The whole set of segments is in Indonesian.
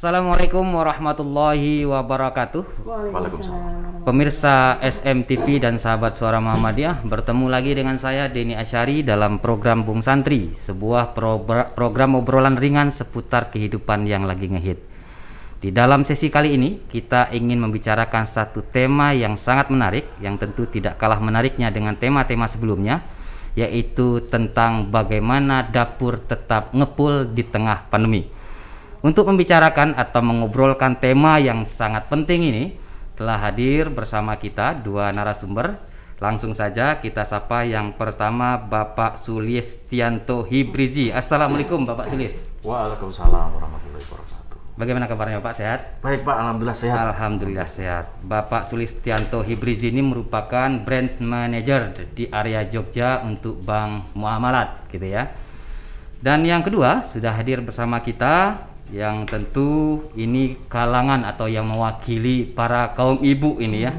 Assalamualaikum warahmatullahi wabarakatuh. Waalaikumsalam. Pemirsa SMTV dan sahabat Suara Muhammadiyah, bertemu lagi dengan saya Denny Asyari dalam program Bung Santri, sebuah program obrolan ringan seputar kehidupan yang lagi ngehit. Di dalam sesi kali ini kita ingin membicarakan satu tema yang sangat menarik, yang tentu tidak kalah menariknya dengan tema-tema sebelumnya, yaitu tentang bagaimana dapur tetap ngepul di tengah pandemi. Untuk membicarakan atau mengobrolkan tema yang sangat penting ini, telah hadir bersama kita dua narasumber. Langsung saja kita sapa yang pertama, Bapak Sulistianto Hibrizi. Assalamualaikum Bapak Sulis. Waalaikumsalam warahmatullahi wabarakatuh. Bagaimana kabarnya Bapak, sehat? Baik Pak, alhamdulillah sehat. Alhamdulillah sehat. Bapak Sulistianto Hibrizi ini merupakan branch manager di area Jogja untuk Bank Muamalat, gitu ya. Dan yang kedua, sudah hadir bersama kita yang tentu ini kalangan atau yang mewakili para kaum ibu ini ya,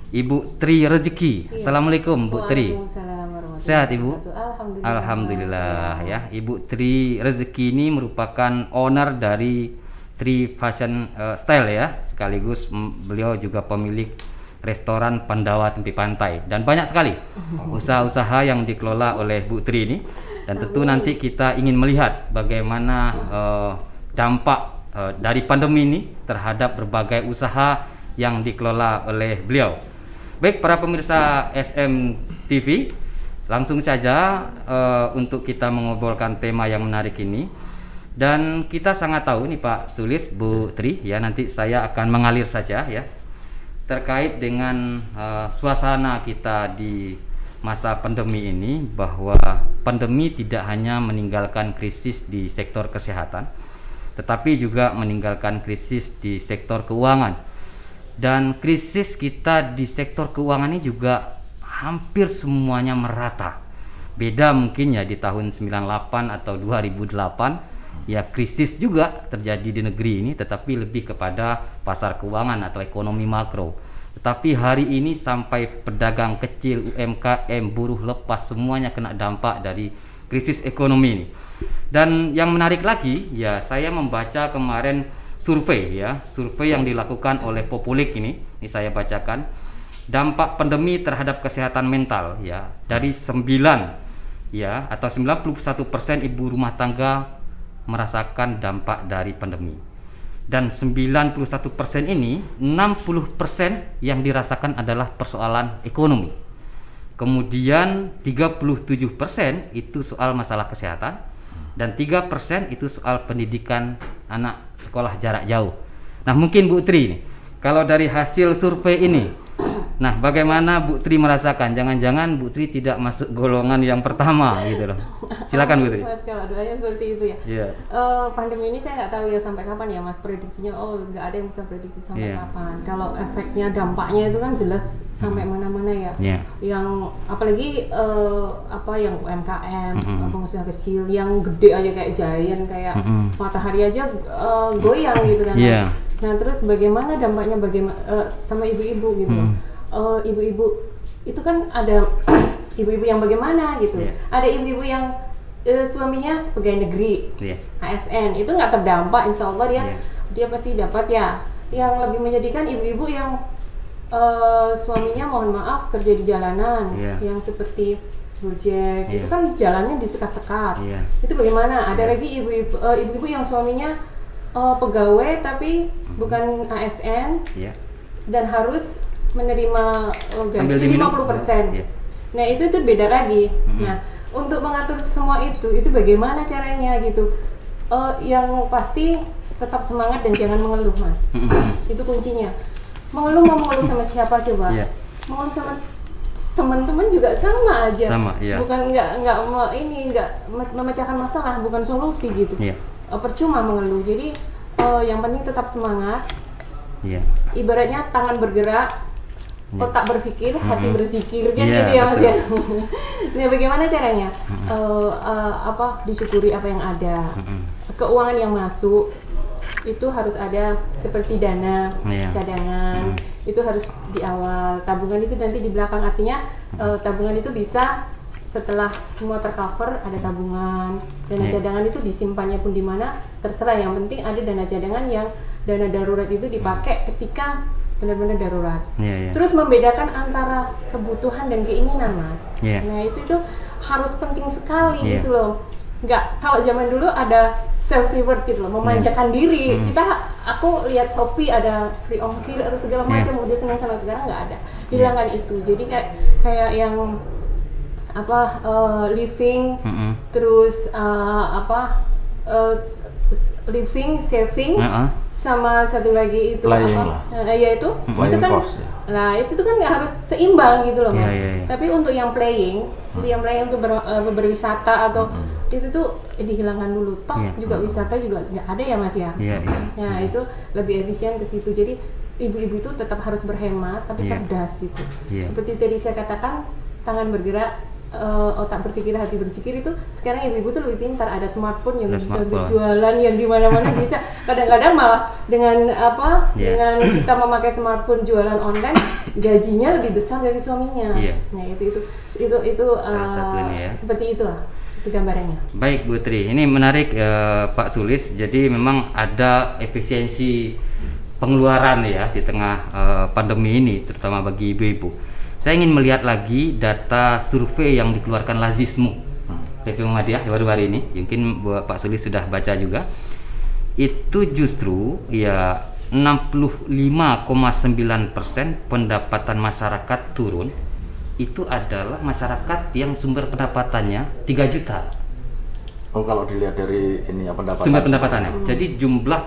Ibu Tri Rezeki. Assalamualaikum Bu Tri. Sehat Ibu? Alhamdulillah ya. Ibu Tri Rezeki ini merupakan owner dari Tri Fashion Style ya, sekaligus beliau juga pemilik restoran Pandawa Tepi Pantai, dan banyak sekali usaha-usaha yang dikelola oleh Bu Tri ini. Dan tentu nanti kita ingin melihat bagaimana dampak dari pandemi ini terhadap berbagai usaha yang dikelola oleh beliau. Baik para pemirsa SMTV, langsung saja untuk kita mengobrolkan tema yang menarik ini. Dan kita sangat tahu nih Pak Sulis, Bu Tri ya, nanti saya akan mengalir saja ya terkait dengan suasana kita di masa pandemi ini, bahwa pandemi tidak hanya meninggalkan krisis di sektor kesehatan, tetapi juga meninggalkan krisis di sektor keuangan. Dan krisis kita di sektor keuangan ini juga hampir semuanya merata. Beda mungkin ya di tahun 98 atau 2008 ya, krisis juga terjadi di negeri ini, tetapi lebih kepada pasar keuangan atau ekonomi makro. Tetapi hari ini sampai pedagang kecil, UMKM, buruh lepas, semuanya kena dampak dari krisis ekonomi ini. Dan yang menarik lagi ya, saya membaca kemarin survei yang dilakukan oleh Populik ini saya bacakan, dampak pandemi terhadap kesehatan mental ya, dari 9 ya atau 91% ibu rumah tangga merasakan dampak dari pandemi. Dan 91% ini 60% yang dirasakan adalah persoalan ekonomi. Kemudian 37% itu soal masalah kesehatan, dan 3% itu soal pendidikan anak sekolah jarak jauh. Nah mungkin Bu Tri nih, kalau dari hasil survei ini, nah bagaimana Bu Tri merasakan? Jangan-jangan Bu Tri tidak masuk golongan yang pertama gitu loh. Silakan Bu Tri. Mas, kalau doanya seperti itu ya. Yeah. Pandemi ini saya nggak tahu ya sampai kapan ya Mas, prediksinya. Nggak ada yang bisa prediksi sampai kapan. Kalau efeknya, dampaknya itu kan jelas sampai mana-mana ya. Yang apalagi yang UMKM, pengusaha kecil, yang gede aja kayak Giant, kayak Matahari aja goyang gitu kan Mas. Nah terus bagaimana dampaknya sama ibu-ibu gitu. Ibu-ibu itu kan ada ibu-ibu yang bagaimana gitu. Ada ibu-ibu yang suaminya pegawai negeri, ASN, itu nggak terdampak, insya Allah dia pasti dapat ya. Yang lebih menyedihkan ibu-ibu yang suaminya mohon maaf kerja di jalanan, yang seperti Gojek, itu kan jalannya disekat-sekat. Itu bagaimana? Ada lagi ibu-ibu yang suaminya pegawai tapi bukan ASN dan harus menerima gaji 50%. Nah itu tuh beda lagi. Nah untuk mengatur semua itu bagaimana caranya gitu? Yang pasti tetap semangat dan jangan mengeluh Mas. Itu kuncinya. Mengeluh mau mengeluh sama siapa coba? Mengeluh sama teman-teman juga sama aja. Bukan nggak memecahkan masalah, bukan solusi gitu. Percuma mengeluh. Jadi yang penting tetap semangat. Ibaratnya tangan bergerak, otak berpikir, hati berzikir kan gitu ya Mas ya. Nah bagaimana caranya? Disyukuri apa yang ada. Keuangan yang masuk itu harus ada, seperti dana cadangan itu harus di awal, tabungan itu nanti di belakang. Artinya tabungan itu bisa setelah semua tercover ada tabungan. Dana cadangan itu disimpannya pun di mana terserah, yang penting ada dana cadangan yang dana darurat itu dipakai ketika benar-benar darurat. Yeah. Terus membedakan antara kebutuhan dan keinginan, Mas. Yeah. Nah itu harus penting sekali Yeah. gitu loh. Nggak, kalau zaman dulu ada self reward gitu loh, memanjakan diri. Aku lihat Shopee ada free ongkir atau segala macam, udah senang-senang. Sekarang nggak ada, hilangkan itu. Jadi kayak yang apa living, terus living, saving, sama satu lagi itu itu kan cost, ya. Nah itu tuh kan nggak harus seimbang gitu loh, Mas. Tapi untuk yang playing, untuk berwisata atau itu tuh dihilangkan dulu. Toh juga wisata juga nggak ada ya, Mas ya. Nah itu lebih efisien ke situ. Jadi ibu-ibu itu tetap harus berhemat tapi cerdas gitu. Seperti tadi saya katakan, tangan bergerak, otak berpikir, hati berzikir. Itu sekarang ibu-ibu tuh lebih pintar, ada smartphone yang bisa berjualan yang di mana-mana bisa. Kadang-kadang malah dengan dengan kita memakai smartphone jualan online, gajinya lebih besar dari suaminya. Nah itu salah satunya ya. Seperti itulah gambarannya. Baik Bu Tri, ini menarik Pak Sulis. Jadi memang ada efisiensi pengeluaran ya di tengah pandemi ini, terutama bagi ibu-ibu. Saya ingin melihat lagi data survei yang dikeluarkan Lazismu PP Muhammadiyah baru-baru ini. Mungkin Pak Sulis sudah baca juga. Itu justru ya 65,9% pendapatan masyarakat turun. Itu adalah masyarakat yang sumber pendapatannya 3 juta. Oh, kalau dilihat dari ini ya pendapatan. Sumber pendapatannya. Jadi jumlah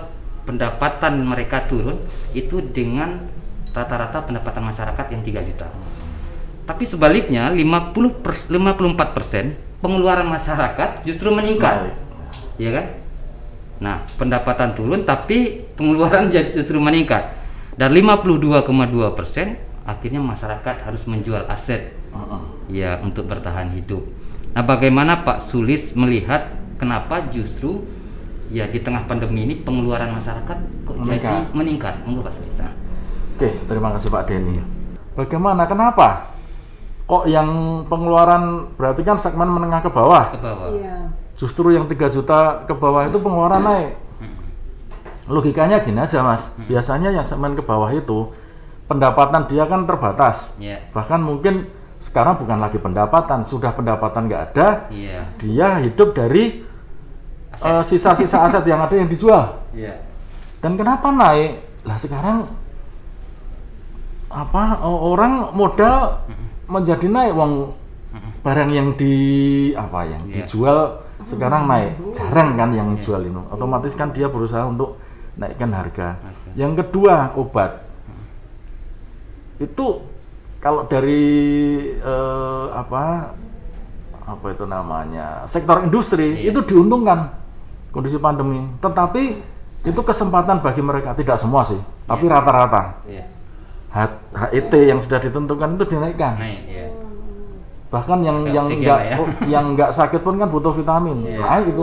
pendapatan mereka turun itu dengan rata-rata pendapatan masyarakat yang 3 juta. Tapi sebaliknya 54% pengeluaran masyarakat justru meningkat. Ya kan? Nah, pendapatan turun tapi pengeluaran justru meningkat. Dan 52,2% akhirnya masyarakat harus menjual aset ya untuk bertahan hidup. Nah, bagaimana Pak Sulis melihat kenapa justru ya di tengah pandemi ini pengeluaran masyarakat kok jadi meningkat? Monggo Pak Sulis. Oke, terima kasih Pak Denny. Bagaimana? Kenapa? Kok yang pengeluaran, berarti kan segmen menengah ke bawah? Ke bawah. Iya. Justru yang 3 juta ke bawah itu pengeluaran naik. Logikanya gini aja, Mas. Biasanya yang segmen ke bawah itu pendapatan dia kan terbatas. Bahkan mungkin sekarang bukan lagi pendapatan, sudah pendapatan nggak ada. Dia hidup dari sisa-sisa aset yang ada yang dijual. Dan kenapa naik? Lah sekarang orang modal menjadi naik, wong barang yang dijual sekarang naik, jarang kan yang jual ini. Otomatis kan dia berusaha untuk naikkan harga. Yang kedua, obat. Itu kalau dari itu namanya sektor industri itu diuntungkan kondisi pandemi, tetapi itu kesempatan bagi mereka, tidak semua sih, tapi rata-rata. HET yang sudah ditentukan itu dinaikkan. Bahkan yang nggak sakit pun kan butuh vitamin, naik itu.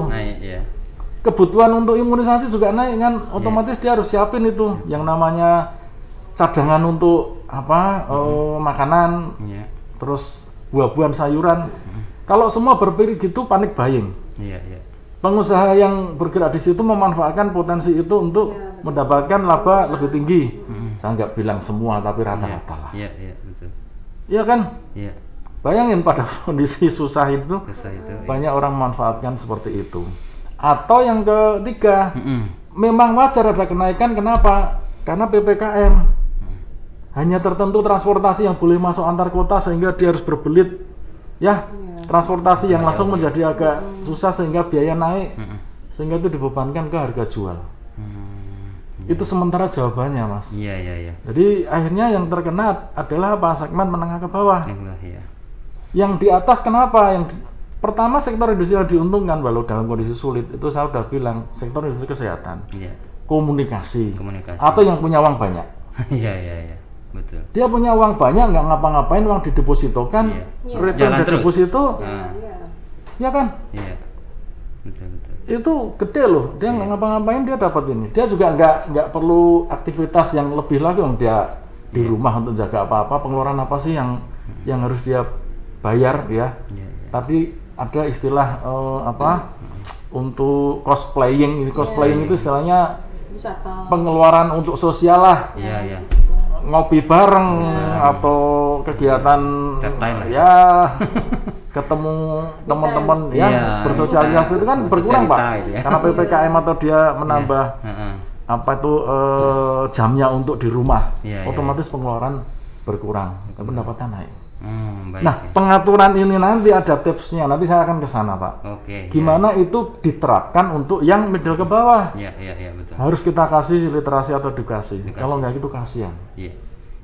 Kebutuhan untuk imunisasi juga naik kan, otomatis dia harus siapin itu yang namanya cadangan untuk makanan, terus buah-buahan, sayuran. Kalau semua berpikir gitu, panik buying. Pengusaha yang bergerak di situ memanfaatkan potensi itu untuk mendapatkan laba lebih tinggi. Saya nggak bilang semua, tapi rata-rata lah. Betul. Iya kan? Bayangin pada kondisi susah itu, banyak orang memanfaatkan seperti itu. Atau yang ketiga, memang wajar ada kenaikan. Kenapa? Karena PPKM. Hanya tertentu transportasi yang boleh masuk antar kota sehingga dia harus berbelit. Transportasi yang langsung menjadi agak susah sehingga biaya naik. Sehingga itu dibebankan ke harga jual. Itu sementara jawabannya, Mas. Jadi akhirnya yang terkena adalah segmen menengah ke bawah. Yang di atas kenapa? Pertama, sektor industrial diuntungkan walau dalam kondisi sulit. Itu saya sudah bilang, sektor industri kesehatan, komunikasi, atau yang punya uang banyak. Betul. Dia punya uang banyak, nggak ngapa-ngapain, uang didepositokan, return dari deposito, ya kan? Betul. Itu gede loh. Dia nggak ngapa-ngapain, dia dapat ini. Dia juga nggak perlu aktivitas yang lebih lagi, dia di rumah untuk jaga apa-apa. Pengeluaran apa sih yang harus dia bayar ya? Tadi ada istilah untuk cosplaying. Cosplaying itu istilahnya pengeluaran untuk sosial lah, ngopi bareng atau kegiatan ya ketemu teman-teman ya bersosialisasi itu kan berkurang Pak, karena PPKM atau dia menambah apa itu jamnya untuk di rumah, otomatis pengeluaran berkurang, pendapatan naik. Nah, pengaturan ini nanti ada tipsnya, nanti saya akan ke sana Pak. Gimana itu diterapkan untuk yang middle ke bawah? Betul. Harus kita kasih literasi atau edukasi. Kalau nggak gitu kasihan.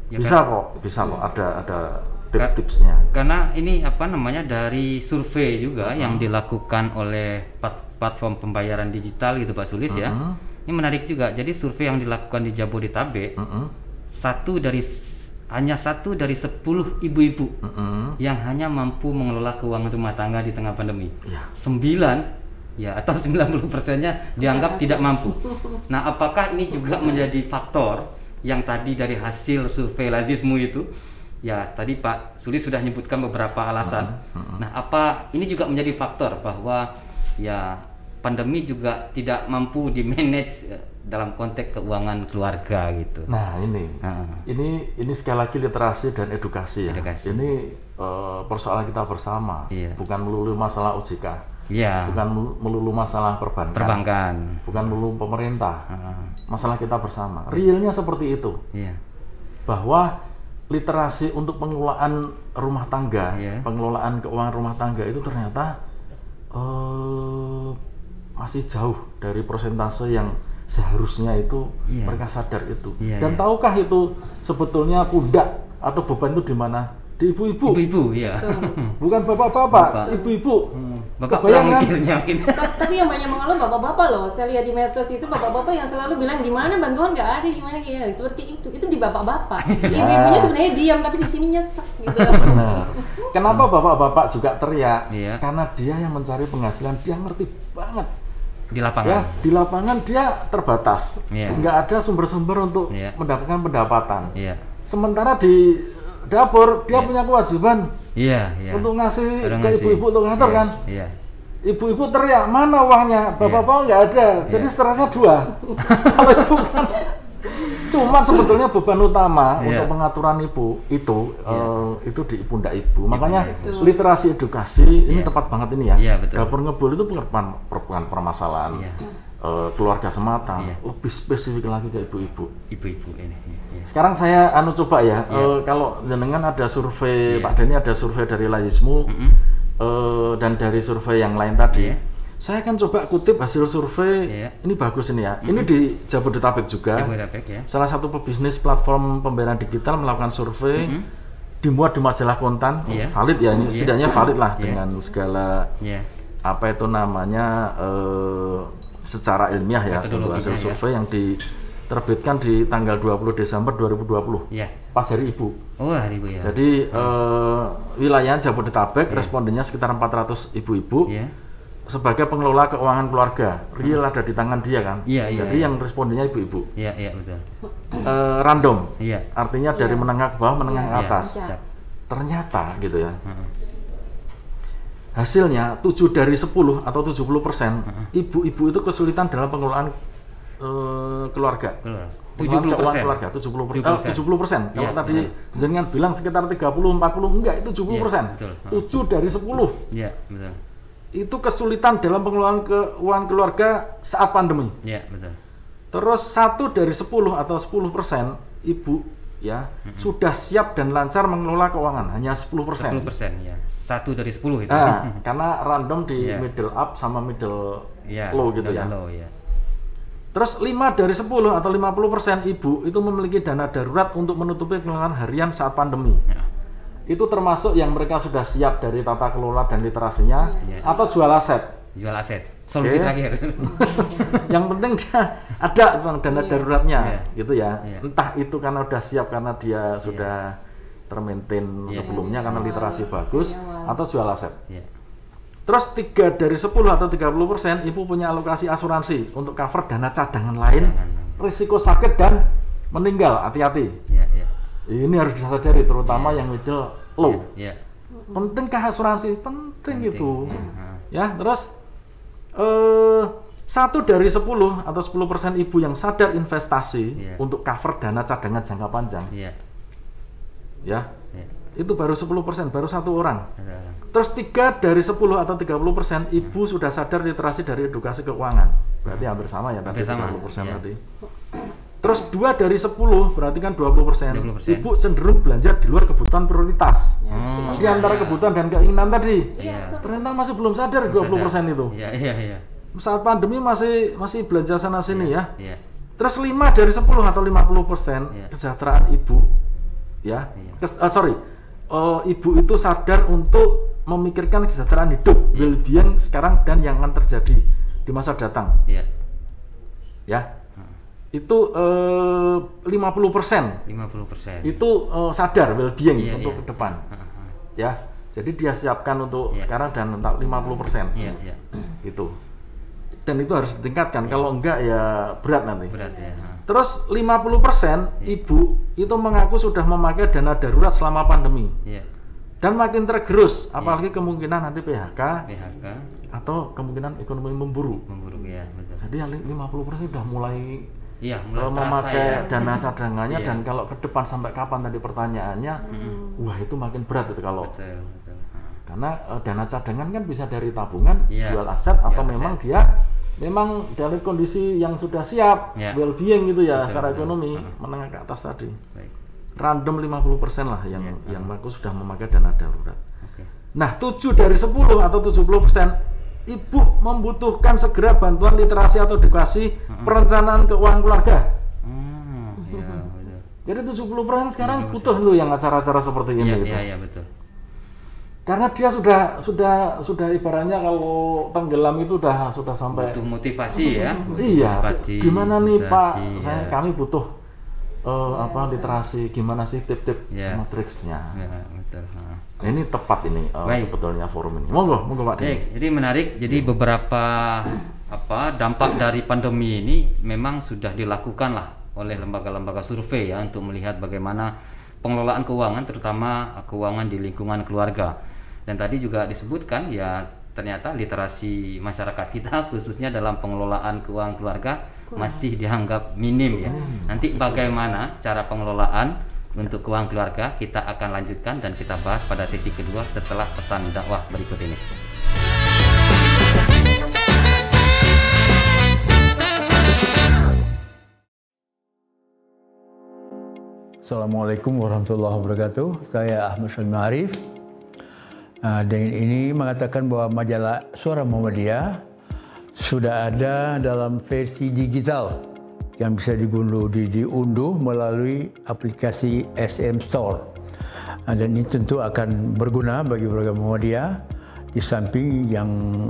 Bisa kok ada tips-tipsnya. Karena ini apa namanya dari survei juga yang dilakukan oleh platform pembayaran digital gitu Pak Sulis ya. Ini menarik juga. Jadi survei yang dilakukan di Jabodetabek, hanya 1 dari 10 ibu-ibu yang hanya mampu mengelola keuangan rumah tangga di tengah pandemi. 9 atau 90%-nya dianggap tidak mampu. Nah, apakah ini juga menjadi faktor yang tadi dari hasil survei Lazismu itu? Ya, tadi Pak Sulis sudah menyebutkan beberapa alasan. Nah, apa ini juga menjadi faktor bahwa ya pandemi juga tidak mampu di-manage dalam konteks keuangan keluarga gitu. Nah, ini sekali lagi literasi dan edukasi ya. Ini persoalan kita bersama, bukan melulu masalah OJK. Bukan melulu masalah perbankan. Bukan melulu pemerintah. Masalah kita bersama. Realnya seperti itu. Bahwa literasi untuk pengelolaan rumah tangga, pengelolaan keuangan rumah tangga itu ternyata masih jauh dari persentase yang seharusnya itu mereka sadar itu. Dan tahukah itu sebetulnya pundak atau beban itu di mana? Di ibu-ibu. Bukan bapak-bapak, ibu-ibu. Bapak kurang mikirnya. Tapi yang banyak mengeluh bapak-bapak loh. Saya lihat di medsos itu bapak-bapak yang selalu bilang gimana bantuan nggak ada, gimana ya. Seperti itu di bapak-bapak. Ibu-ibunya sebenarnya diam tapi di sini nyesek gitu. Benar. Kenapa bapak-bapak juga teriak? Karena dia yang mencari penghasilan, dia ngerti banget. Di lapangan. Di lapangan dia terbatas. Nggak ada sumber-sumber untuk mendapatkan pendapatan. Sementara di dapur dia punya kewajiban untuk ngasih ke ibu-ibu untuk ngatur kan. Ibu-ibu teriak, mana uangnya? Bapak-bapak nggak ada, jadi stresnya 2. Kalau ibu kan cuma sebetulnya beban utama untuk pengaturan ibu itu di pundak ibu. Makanya literasi edukasi ini tepat banget ini ya. Dapur Ngebul itu bukan permasalahan keluarga semata, lebih spesifik lagi ke ibu-ibu. Ibu-ibu ini. Sekarang saya coba ya, kalau jenengan ada survei, Pak Denny ada survei dari Lazismu dan dari survei yang lain tadi, saya akan coba kutip hasil survei. Ini bagus ini ya. Ini di Jabodetabek juga. Salah satu pebisnis platform pembayaran digital melakukan survei, dimuat di majalah Kontan, valid ya, ini setidaknya valid lah dengan segala apa itu namanya secara ilmiah ya, untuk hasil survei yang diterbitkan di tanggal 20 Desember 2020, pas hari Ibu. Hari Ibu ya. Jadi wilayah Jabodetabek respondennya sekitar 400 ibu-ibu sebagai pengelola keuangan keluarga. Real ada di tangan dia kan. Jadi yang respondennya ibu-ibu. Betul. Random. Artinya dari menengah ke bawah, menengah ke atas. Ternyata gitu ya. Hasilnya 7 dari 10 atau 70% ibu-ibu itu kesulitan dalam pengelolaan keluarga. 70%. Keluarga 70%. Kalau tadi jenengan bilang sekitar 30-40, enggak, itu 70%. 7 dari 10. Betul. Itu kesulitan dalam pengelolaan keuangan keluarga saat pandemi. Betul. Terus 1 dari 10 atau 10% ibu sudah siap dan lancar mengelola keuangan, hanya 10%. 10% ya. 1 dari 10 itu. Karena random di middle up sama middle low gitu ya. Terus 5 dari 10 atau 50% ibu itu memiliki dana darurat untuk menutupi pengeluaran harian saat pandemi. Itu termasuk yang mereka sudah siap dari tata kelola dan literasinya atau jual aset. Jual aset. Solusi terakhir. Yang penting dia ada dana daruratnya gitu ya. Entah itu karena udah siap karena dia sudah termaintain sebelumnya karena literasi bagus atau jual aset. Terus 3 dari 10 atau 30% ibu punya alokasi asuransi untuk cover dana cadangan lain, risiko sakit dan meninggal. Hati-hati. Ini harus disadari terutama yang middle low. Pentingkah asuransi? Penting itu. Ya, terus 1 dari 10 atau 10% ibu yang sadar investasi untuk cover dana cadangan jangka panjang, itu baru 10%, baru 1 orang. Terus 3 dari 10 atau 30% ibu sudah sadar literasi dari edukasi keuangan, berarti hampir sama ya tadi 30% tadi. Terus 2 dari 10 berarti kan 20%. Ibu cenderung belanja di luar kebutuhan prioritas. Di antara kebutuhan dan keinginan tadi. Ternyata masih belum sadar 20% itu. Saat pandemi masih belanja sana sini ya. Terus 5 dari 10 atau 50% kesejahteraan ibu ibu itu sadar untuk memikirkan kesejahteraan hidup, well-being sekarang dan yang akan terjadi di masa datang. Itu 50%. Itu sadar well-being untuk ke depan. Jadi dia siapkan untuk sekarang dan untuk 50%. Itu. Dan itu harus ditingkatkan, kalau enggak ya berat nanti. Terus 50% ibu itu mengaku sudah memakai dana darurat selama pandemi. Dan makin tergerus, apalagi kemungkinan nanti PHK atau kemungkinan ekonomi memburuk. Betul. Jadi yang 50% sudah mulai memakai dana cadangannya, dan kalau ke depan sampai kapan tadi pertanyaannya, wah itu makin berat itu kalau. Karena dana cadangan kan bisa dari tabungan, jual aset, atau memang dia dari kondisi yang sudah siap, well-being gitu ya, secara ekonomi menengah ke atas tadi. Random 50% lah yang mengaku sudah memakai dana darurat. Nah 7 dari 10 atau 70% ibu membutuhkan segera bantuan literasi atau edukasi perencanaan keuangan keluarga. Jadi 70% sekarang butuh loh yang acara-acara seperti ini. Iya betul. Karena dia sudah ibaratnya kalau tenggelam itu sudah sampai butuh motivasi ya. Iya. Gimana nih Pak? Kami butuh literasi, gimana sih tip-tip sama triksnya. Betul. Nah, ini tepat ini sebetulnya forum ini. Monggo Pak. Jadi menarik. Jadi beberapa dampak dari pandemi ini memang sudah dilakukan lah oleh lembaga-lembaga survei ya, untuk melihat bagaimana pengelolaan keuangan, terutama keuangan di lingkungan keluarga. Dan tadi juga disebutkan ya, ternyata literasi masyarakat kita khususnya dalam pengelolaan keuangan keluarga masih dianggap minim ya. Nanti bagaimana cara pengelolaan untuk keuangan keluarga kita akan lanjutkan dan kita bahas pada sesi kedua setelah pesan dakwah berikut ini. Assalamualaikum warahmatullahi wabarakatuh. Saya Ahmad Syamil Arif. Dengan ini mengatakan bahwa majalah Suara Muhammadiyah sudah ada dalam versi digital yang bisa diunduh melalui aplikasi SM Store. Dan ini tentu akan berguna bagi program Muhammadiyah, di samping yang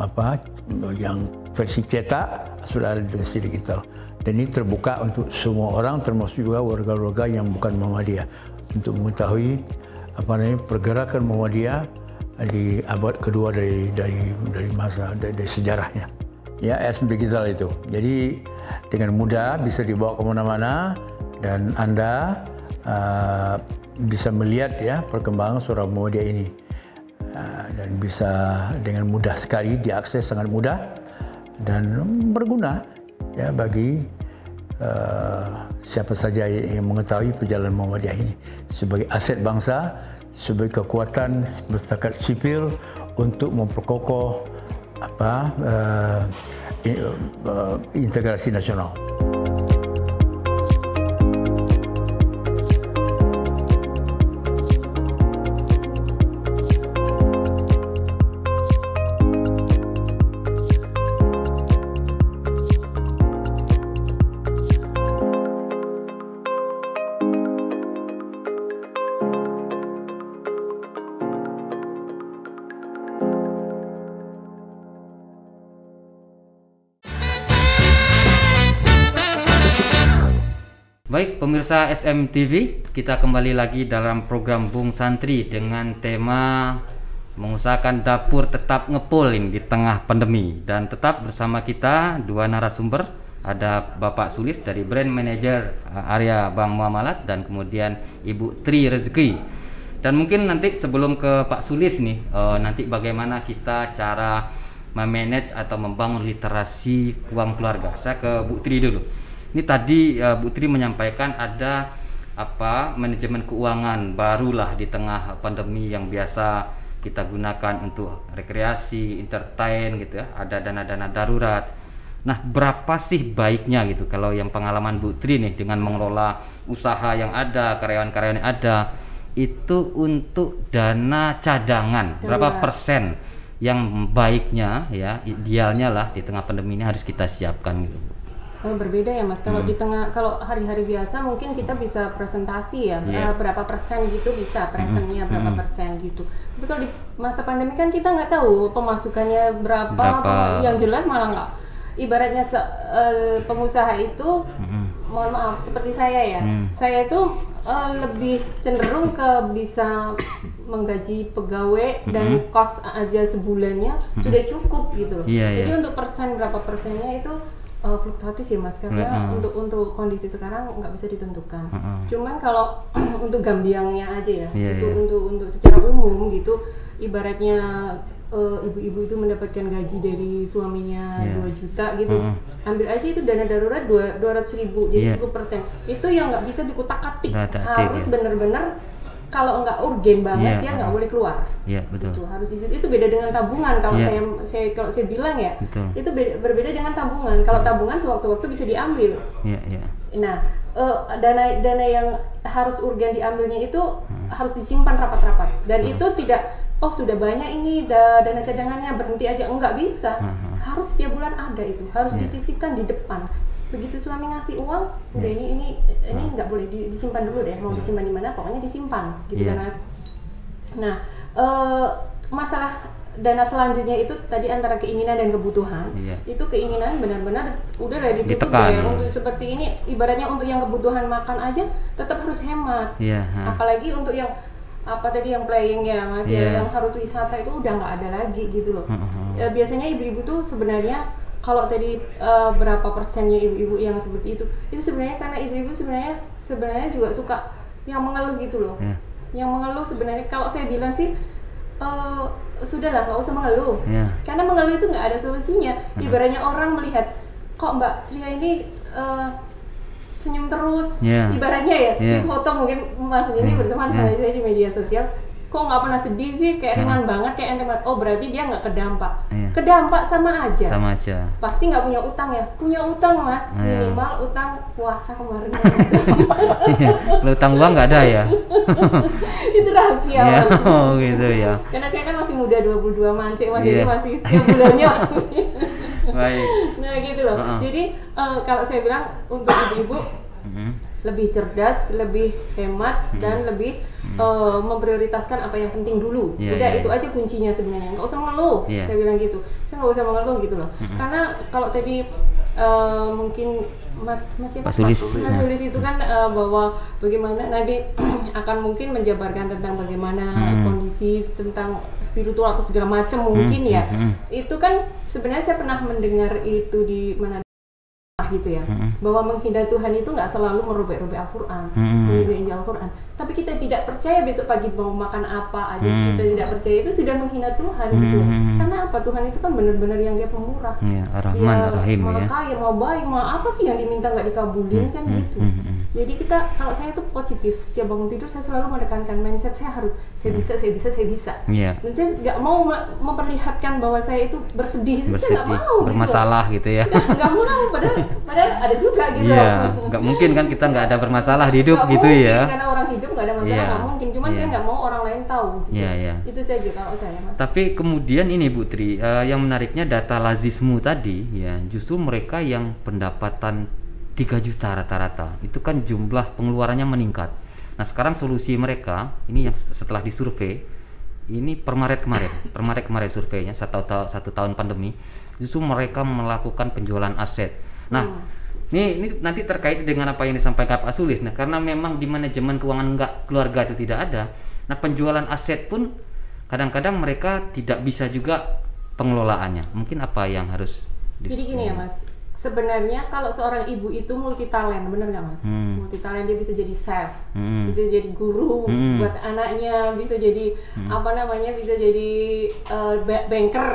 versi cetak sudah ada di versi digital. Dan ini terbuka untuk semua orang, termasuk juga warga-warga yang bukan Muhammadiyah, untuk mengetahui pergerakan Muhammadiyah di abad kedua dari sejarahnya. Ya, SM digital itu. Jadi dengan mudah bisa dibawa kemana-mana, dan Anda bisa melihat ya perkembangan Suara Muhammadiyah ini, dan bisa dengan mudah sekali diakses, sangat mudah dan berguna ya bagi siapa saja yang mengetahui perjalanan Muhammadiyah ini sebagai aset bangsa, sebagai kekuatan masyarakat sipil untuk memperkokoh integrasi nasional. Baik pemirsa SMTV, kita kembali lagi dalam program Bung Santri dengan tema mengusahakan dapur tetap ngepul di tengah pandemi. Dan tetap bersama kita dua narasumber, ada Bapak Sulis dari Brand Manager area Bank Muamalat, dan kemudian Ibu Tri Rezeki. Dan mungkin nanti sebelum ke Pak Sulis nih, nanti bagaimana kita cara memanage atau membangun literasi keuangan keluarga. Saya ke Bu Tri dulu. Ini tadi Bu Tri menyampaikan ada manajemen keuangan barulah di tengah pandemi yang biasa kita gunakan untuk rekreasi, entertain gitu ya. Ada dana-dana darurat. Nah, berapa sih baiknya gitu kalau yang pengalaman Bu Tri nih dengan mengelola usaha yang ada, karyawan-karyawan yang ada, itu untuk dana cadangan berapa persen yang baiknya ya, idealnya lah di tengah pandemi ini harus kita siapkan gitu. Berbeda ya Mas, kalau di tengah, kalau hari-hari biasa mungkin kita bisa presentasi ya, berapa persen gitu bisa, presennya berapa persen gitu. Tapi kalau di masa pandemi kan kita nggak tahu pemasukannya berapa. Yang jelas malah nggak, ibaratnya pengusaha itu, mohon maaf seperti saya ya, saya itu lebih cenderung ke bisa menggaji pegawai dan kos aja sebulannya sudah cukup gitu loh. Jadi untuk berapa persennya itu fluktuatif ya Mas, karena untuk kondisi sekarang nggak bisa ditentukan. Cuman kalau untuk gambiangnya aja ya, untuk secara umum gitu, ibaratnya ibu-ibu itu mendapatkan gaji dari suaminya 2 juta gitu, ambil aja itu dana darurat 200.000, jadi 10%. Itu yang nggak bisa dikutak-katik, harus benar-benar kalau nggak urgen banget dia nggak boleh keluar. Betul. Itu harus di situ. Itu beda dengan tabungan. Kalau saya bilang ya, itu berbeda dengan tabungan. Kalau tabungan sewaktu-waktu bisa diambil. Nah, dana yang harus urgen diambilnya itu harus disimpan rapat-rapat. Dan itu tidak, sudah banyak ini dana cadangannya, berhenti aja, enggak bisa. Harus setiap bulan ada itu, harus disisipkan di depan. Begitu suami ngasih uang, udah ini nggak boleh disimpan dulu deh, mau disimpan di mana, pokoknya disimpan, gitu kan Mas. Nah, masalah dana selanjutnya itu tadi antara keinginan dan kebutuhan. Itu keinginan benar-benar udah lah ditutup ya, untuk seperti ini, ibaratnya untuk yang kebutuhan makan aja tetap harus hemat. Apalagi untuk yang yang playing ya Mas, yang harus wisata itu udah nggak ada lagi gitu loh. Biasanya ibu-ibu tuh sebenarnya, kalau tadi berapa persennya ibu-ibu yang seperti itu sebenarnya karena ibu-ibu sebenarnya juga suka yang mengeluh gitu loh. Yang mengeluh sebenarnya, kalau saya bilang sih sudahlah, nggak usah mengeluh. Karena mengeluh itu nggak ada solusinya. Ibaratnya orang melihat, kok Mbak Tria ini senyum terus, ibaratnya ya di foto, mungkin Mas ini berteman sama saya di media sosial, kok nggak pernah sedih sih, kayak ringan banget, kayak enteng banget. Oh, berarti dia nggak kedampak. Kedampak sama aja. Pasti nggak punya utang ya? Punya utang Mas, minimal utang puasa kemarin. Kalau utang uang nggak ada ya? Itu rahasia. Oh gitu ya. Karena saya kan masih muda, 22 mancing Mas, jadi masih tiap bulannya. Baik. Nah gitu loh. Jadi kalau saya bilang untuk ibu-ibu lebih cerdas, lebih hemat, dan lebih memprioritaskan apa yang penting dulu. Udah itu aja kuncinya sebenarnya. Nggak usah mengeluh. Saya bilang gitu. Saya nggak usah mengeluh gitu loh. Karena kalau tadi mungkin Mas Sulis itu kan bahwa bagaimana nanti akan mungkin menjabarkan tentang bagaimana kondisi tentang spiritual atau segala macam mungkin ya. Itu kan sebenarnya saya pernah mendengar itu di mana gitu ya, bahwa menghina Tuhan itu nggak selalu merobek-robek Al-Quran, menghina Al-Quran. Tapi kita tidak percaya besok pagi mau makan apa aja, kita tidak percaya, itu sudah menghina Tuhan gitu. Karena apa? Tuhan itu kan benar-benar yang dia pemurah, Ar-Rahman, Ar-Rahim, mau kaya, mau baik, mau apa sih yang diminta nggak dikabulin kan gitu. Jadi kita, kalau saya tuh positif, setiap bangun tidur saya selalu menekankan mindset saya harus saya bisa. Dan saya nggak mau memperlihatkan bahwa saya itu bersedih. Saya nggak mau bermasalah gitu ya. Nggak mau, padahal ada juga gitu. Nggak mungkin kan kita nggak ada bermasalah di hidup gitu mungkin, ya. Karena orang hidup nggak ada masalah, nggak mungkin. Cuman saya nggak mau orang lain tahu. Gitu. Itu saja kalau saya Mas. Tapi kemudian ini Bu Tri, yang menariknya data Lazismu tadi ya, justru mereka yang pendapatan 3 juta rata-rata itu kan jumlah pengeluarannya meningkat. Nah sekarang solusi mereka ini yang setelah disurvei ini per Maret kemarin surveinya, satu tahun pandemi, justru mereka melakukan penjualan aset. Nah ini nanti terkait dengan apa yang disampaikan Pak Sulis. Nah karena memang di manajemen keuangan keluarga itu tidak ada, nah penjualan aset pun kadang-kadang mereka tidak bisa juga pengelolaannya. Mungkin apa yang harus jadi gini ya Mas, sebenarnya kalau seorang ibu itu multi talent, bener nggak Mas? Multi talent, dia bisa jadi chef, bisa jadi guru buat anaknya, bisa jadi bisa jadi banker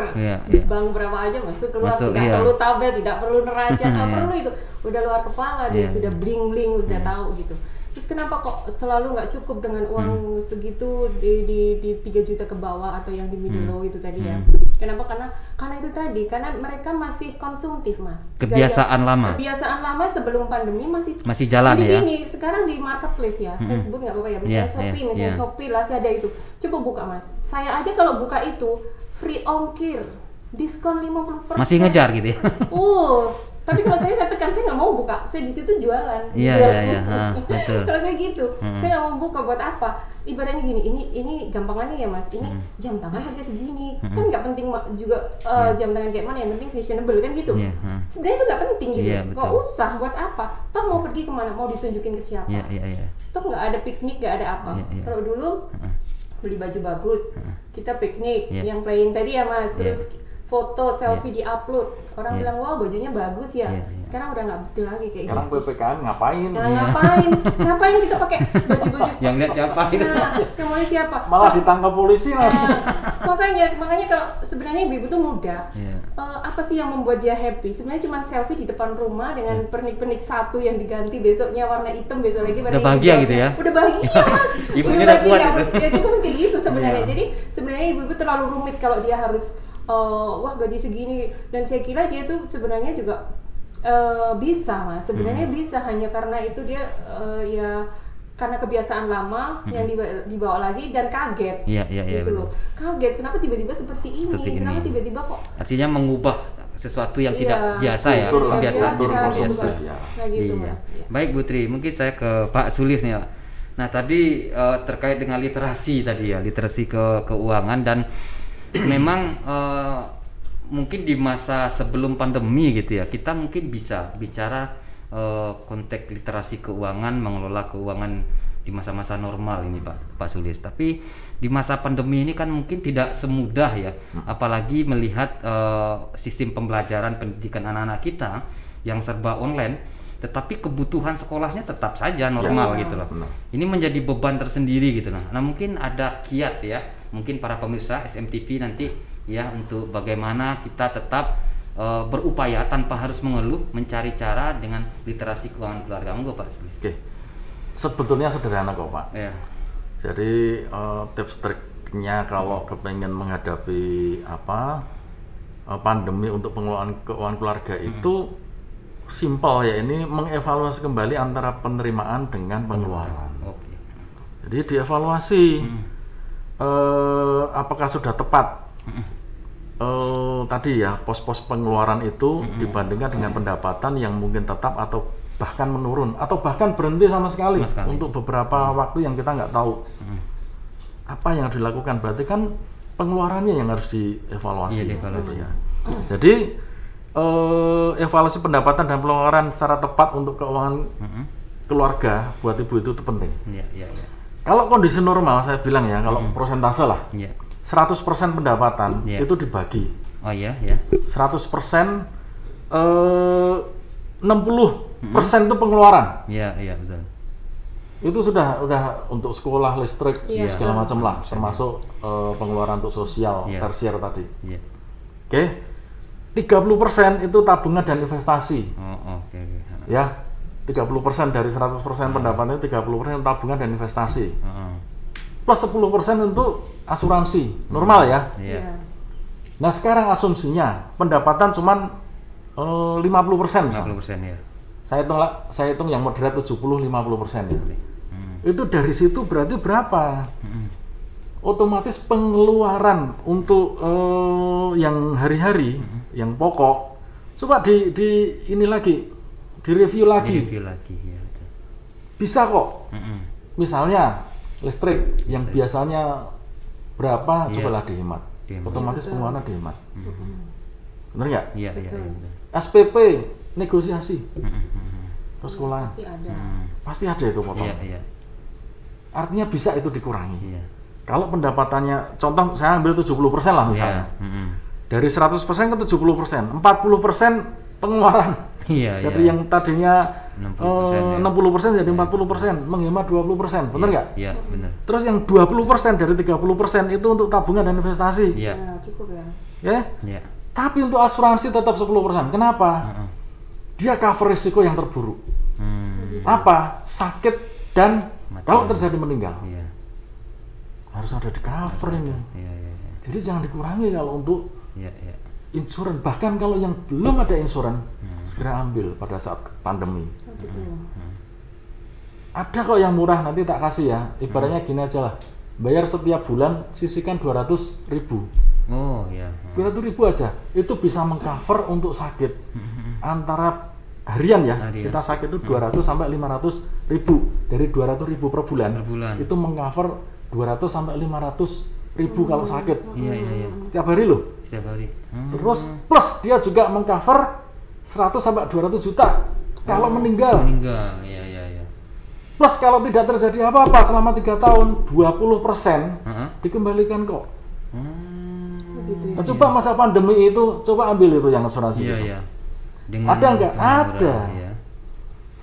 di bank berapa aja masuk keluar, tidak perlu tabel, tidak perlu neraca, nggak perlu itu, udah luar kepala dia, sudah bling bling, sudah tahu gitu. Terus kenapa kok selalu nggak cukup dengan uang segitu di 3 juta ke bawah atau yang di middle low itu tadi ya? Kenapa? Karena itu tadi, karena mereka masih konsumtif, Mas. Kebiasaan lama sebelum pandemi masih jalan. Jadi ya. Gini, sekarang di marketplace ya, saya sebut nggak apa-apa ya, misalnya Shopee, Shopee, Lazada itu, coba buka Mas. Saya aja kalau buka itu free ongkir, diskon 50%. Masih ngejar gitu ya? Tapi kalau saya tekan, saya nggak mau buka, saya di situ jualan. Iya. Betul. Kalau saya gitu, saya nggak mau buka, buat apa? Ibaratnya gini, ini gampangannya ya Mas, ini jam tangan harga segini, kan nggak penting juga jam tangan kayak mana, yang penting fashionable kan gitu. Sebenarnya itu nggak penting gitu, nggak usah, buat apa? Toh mau pergi kemana, mau ditunjukin ke siapa? Toh nggak ada piknik, nggak ada apa. Kalau dulu beli baju bagus, kita piknik, yang playing tadi ya Mas, terus foto, selfie di-upload. Orang bilang, wah bajunya bagus ya. Sekarang udah nggak betul lagi kayak sekarang gitu. PPKM ngapain? Ngapain kita pakai baju-baju? Yang lihat siapa? Yang mau lihat siapa? Malah ditangkap polisi lah. Makanya kalau sebenarnya ibu tuh muda. Apa sih yang membuat dia happy? Sebenarnya cuma selfie di depan rumah dengan pernik-pernik satu yang diganti, besoknya warna hitam, besok lagi udah bahagia gitu ya? Udah bahagia Mas. Ibunya udah kuat gitu. Ya cukup kayak gitu sebenarnya. Jadi sebenarnya ibu terlalu rumit kalau dia harus wah gaji segini, dan saya kira dia tuh sebenarnya juga bisa Mas, sebenarnya bisa, hanya karena itu dia ya karena kebiasaan lama yang dibawa lagi dan kaget. Gitu loh. Kaget kenapa tiba-tiba seperti ini, kenapa tiba-tiba kok, artinya mengubah sesuatu yang tidak biasa ya, kebiasaan biasa. Nah gitu Mas. Baik Bu Tri, mungkin saya ke Pak Sulis nih. Nah tadi terkait dengan literasi tadi ya, literasi keuangan, dan memang mungkin di masa sebelum pandemi gitu ya, kita mungkin bisa bicara konteks literasi keuangan, mengelola keuangan di masa-masa normal ini Pak Sulis. Tapi di masa pandemi ini kan mungkin tidak semudah ya, apalagi melihat sistem pembelajaran pendidikan anak-anak kita yang serba online, tetapi kebutuhan sekolahnya tetap saja normal gitu loh. Ini menjadi beban tersendiri gitu loh. Nah mungkin ada kiat ya, mungkin para pemirsa SMTV nanti ya, untuk bagaimana kita tetap berupaya tanpa harus mengeluh, mencari cara dengan literasi keuangan keluarga. Monggo Pak Sulis. Oke. Sebetulnya sederhana kok Pak. Jadi tips triknya kalau kepengen menghadapi pandemi untuk pengelolaan keuangan keluarga itu simpel ya, ini mengevaluasi kembali antara penerimaan dengan pengeluaran. Jadi dievaluasi apakah sudah tepat tadi ya pos-pos pengeluaran itu dibandingkan dengan pendapatan yang mungkin tetap atau bahkan menurun atau bahkan berhenti sama sekali. Untuk beberapa waktu yang kita nggak tahu apa yang dilakukan, berarti kan pengeluarannya yang harus dievaluasi. Ya. Jadi evaluasi pendapatan dan pengeluaran secara tepat untuk keuangan keluarga buat ibu itu penting. Kalau kondisi normal, saya bilang ya, kalau persentase lah, 100% pendapatan itu dibagi. 100% 60% itu pengeluaran. Betul. Itu sudah untuk sekolah, listrik, segala macam lah, termasuk pengeluaran untuk sosial, tersier tadi. Oke. 30% itu tabungan dan investasi. Ya. 30% dari 100% pendapatan itu 30% tabungan dan investasi. Plus 10% untuk asuransi. Normal ya. Nah, sekarang asumsinya pendapatan cuman 50%. 50% ya. Saya hitung yang moderat 70-50% ya. Itu dari situ berarti berapa? Otomatis pengeluaran untuk yang hari-hari, yang pokok, coba di ini lagi, direview lagi. Bisa kok. Misalnya listrik yang biasanya berapa, cobalah dihemat. Otomatis pengeluaran dihemat. Benar nggak? Iya. SPP negosiasi. Terus sekolah pasti ada itu potong. Artinya bisa itu dikurangi. Kalau pendapatannya, contoh saya ambil 70% lah misalnya. Dari 100% ke 70%, 40% pengeluaran. Jadi yang tadinya 60% jadi 40%, menghemat 20%, benar nggak? Iya, benar. Terus yang 20% dari 30% itu untuk tabungan dan investasi. Iya, cukup ya. Ya. Tapi untuk asuransi tetap 10%. Kenapa? Dia cover risiko yang terburuk. Apa? Sakit dan kalau terjadi meninggal. Harus ada di cover ini. Jadi jangan dikurangi kalau untuk insuran. Bahkan kalau yang belum ada insuran, segera ambil pada saat pandemi. Ada kok yang murah, nanti tak kasih ya. Ibaratnya gini aja lah. Bayar setiap bulan, sisihkan 200.000. 200.000 aja. Itu bisa mengcover untuk sakit. Antara harian ya, kita sakit itu 200 sampai 500.000. Dari 200.000 per bulan. Itu mengcover 200 sampai 500.000 kalau sakit. Setiap hari loh. Terus plus dia juga mengcover 100 sampai 200 juta kalau meninggal. Plus kalau tidak terjadi apa-apa selama 3 tahun, 20% dikembalikan kok. Nah, coba masa pandemi itu, coba ambil itu yang asuransi. Ada nggak? Ada.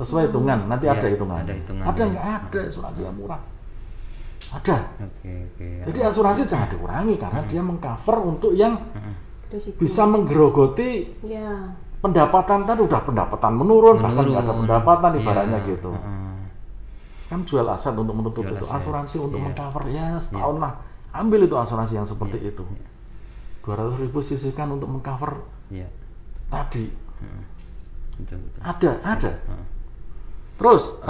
Sesuai hitungan, nanti ada hitungan. Ada nggak? Ada asuransi yang murah. Ada. Jadi asuransi jangan dikurangi karena dia mengcover untuk yang bisa menggerogoti pendapatan tadi. Udah pendapatan menurun, bahkan nggak ada pendapatan ibaratnya gitu. Kan jual aset untuk menutup itu. Asuransi untuk mengcover ya setahun lah. Ambil itu asuransi yang seperti itu. 200.000 sisihkan untuk mengcover tadi. Ada. Terus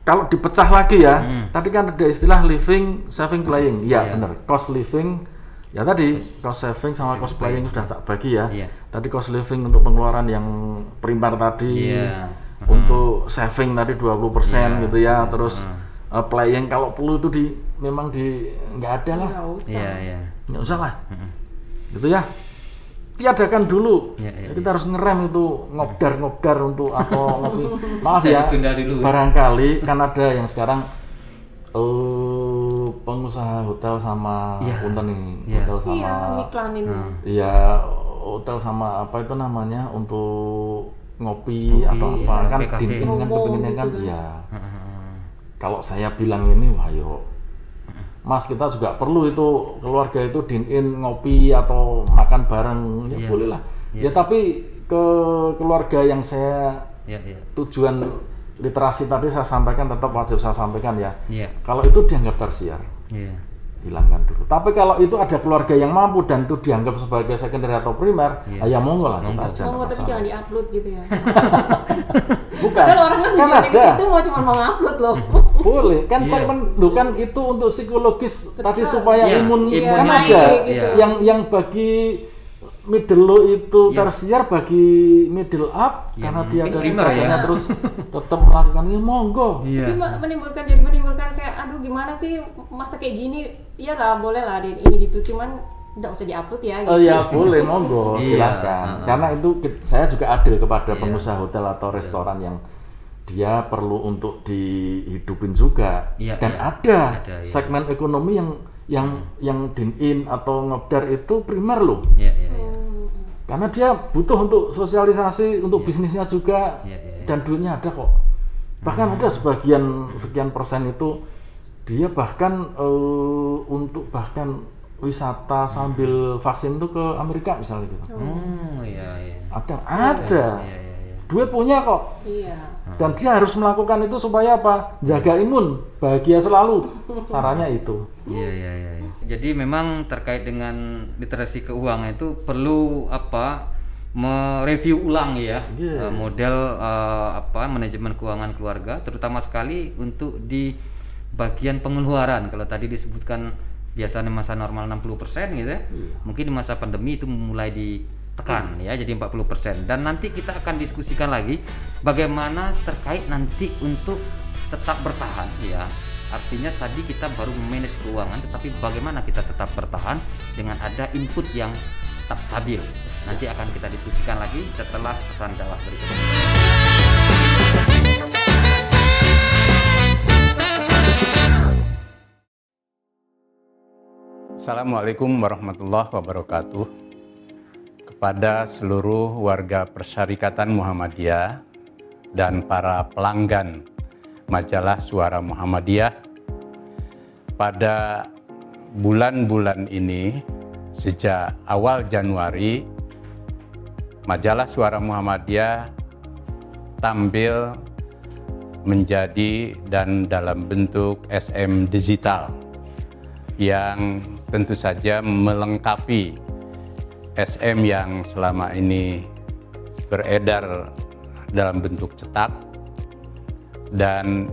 kalau dipecah lagi ya, tadi kan ada istilah living, saving, playing. Benar. Cost living, ya tadi cost saving sama cost playing sudah tak bagi ya. Tadi cost living untuk pengeluaran yang primer tadi, untuk saving tadi 20% gitu ya. Terus playing kalau perlu itu memang nggak ada lah. Nggak usah lah. Gitu ya. Tiadakan dulu. Kita harus ngerem itu ngobdar untuk atau ngopi. Maaf ya. Barangkali kan ada yang sekarang pengusaha hotel sama punten nih. Hotel sama hotel sama apa itu namanya untuk ngopi atau apa kan dingin kan kepinginnya kan kalau saya bilang ini wah yo Mas, kita juga perlu itu keluarga itu dine-in ngopi atau makan bareng ya boleh lah. Ya tapi ke keluarga yang saya tujuan literasi tadi saya sampaikan tetap wajib saya sampaikan ya. Kalau itu dianggap tersiar, hilangkan dulu. Tapi kalau itu ada keluarga yang mampu dan itu dianggap sebagai secondary atau primer, ya monggo lah kita aja. Monggo tapi jangan diupload gitu ya. Bukan. Padahal orang kan tujuannya ke situ cuma mau upload loh. Boleh kan segmen kan itu untuk psikologis tadi supaya imun kan ada gitu. Yang bagi middle low itu tersiar, bagi middle up karena dia dari saya terus tetap melakukan monggo. Tapi menimbulkan kayak aduh gimana sih masa kayak gini. Iyalah boleh lah ini gitu cuman nggak usah diupload ya gitu. Ya boleh monggo silakan. Karena itu saya juga adil kepada pengusaha hotel atau restoran yang dia perlu untuk dihidupin juga dan ada segmen ekonomi yang dine-in atau ngobdar itu primer loh. Karena dia butuh untuk sosialisasi untuk bisnisnya juga dan duitnya ada kok. Bahkan ada sekian persen itu dia bahkan untuk bahkan wisata sambil vaksin itu ke Amerika misalnya gitu. Ada. Duit punya kok. Dan dia harus melakukan itu supaya apa? Jaga imun, bahagia selalu. Caranya itu. Jadi memang terkait dengan literasi keuangan itu perlu mereview ulang ya model manajemen keuangan keluarga, terutama sekali untuk di bagian pengeluaran. Kalau tadi disebutkan biasanya masa normal 60% gitu ya. Mungkin di masa pandemi itu mulai ditekan ya jadi 40%. Dan nanti kita akan diskusikan lagi bagaimana terkait nanti untuk tetap bertahan ya. Artinya tadi kita baru memanage keuangan, tetapi bagaimana kita tetap bertahan dengan ada input yang tetap stabil. Nanti akan kita diskusikan lagi setelah pesan dakwah berikut ini. Assalamualaikum warahmatullahi wabarakatuh. kepada seluruh warga Persyarikatan Muhammadiyah dan para pelanggan majalah Suara Muhammadiyah. Pada bulan-bulan ini, sejak awal Januari, majalah Suara Muhammadiyah tampil menjadi dan dalam bentuk SM digital yang tentu saja melengkapi SM yang selama ini beredar dalam bentuk cetak, dan